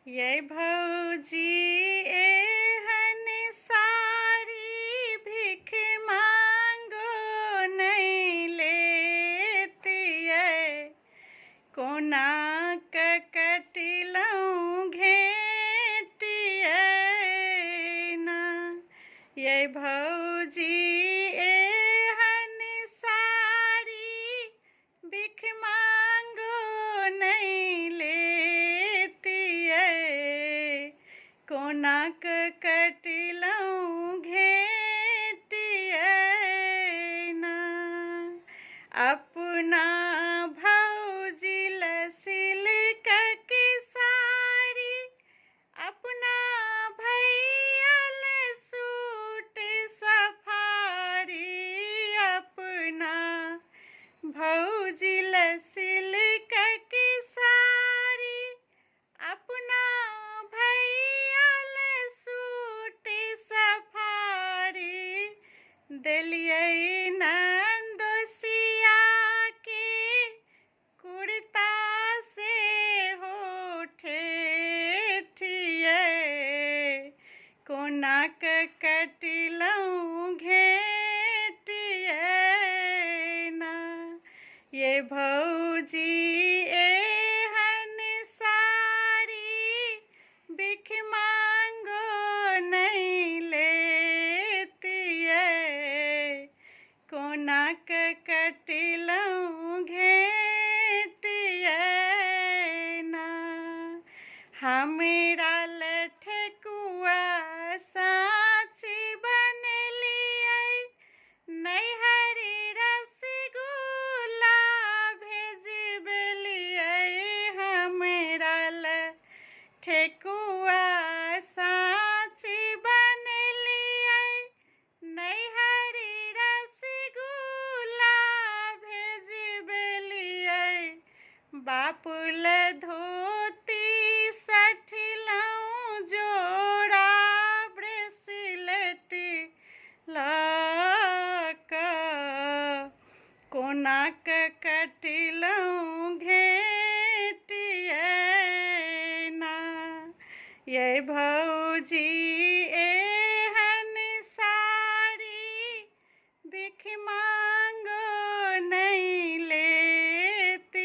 ये भौजी एहन सारी भिख मांगो नहीं लेतियै, कोना ककटिलौं घेटियै ना। ये भौजी एहन सारी भिख मांगो नहीं लेतियै, कोना ककटिलौं घेटियै ना। अपना भौजी ले सिल्क की साड़ी, अपना भैया ले सूट सफारी, अपना भौजी ले सिल्क की साड़ी, अपना भैया ले सूट सफारी, देलियै नंदोसिया के कुर्ता से हो ठेठियै, कोना ककटिलौं घेटियै ना। ये भौजी एहन सारी भिख मांगो नहीं लेतियै, कोना ककटिलौं घेटियै ना। हमरा ले ठेकुआ साँची बनलियै, नैहरी रसगुल्ला भेजबेलियै। हमरा ले ठेकुआ साँची बनलियै, नैहरी रसगुल्ला भेजबेलियै। बाप ले धोती सठिलौं जोड़ा ब्रेसलेट लऽ कऽ, कोना ककटिलौं घेटियै ना। ये भौजी एहन सारी भिख मांगो नहीं लेतियै,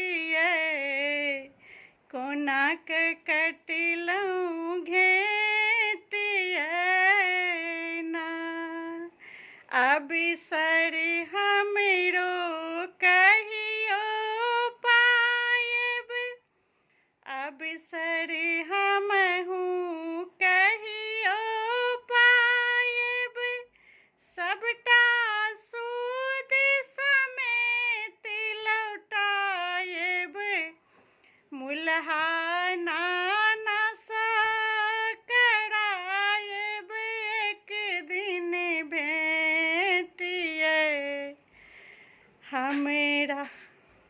कोना ककटिलौं घेटियै ना। अवसर हमरो कहियो पायब, अवसर हमहूँ कहियो पायब, सबटा सूद समेत लौटायब। मुल्हा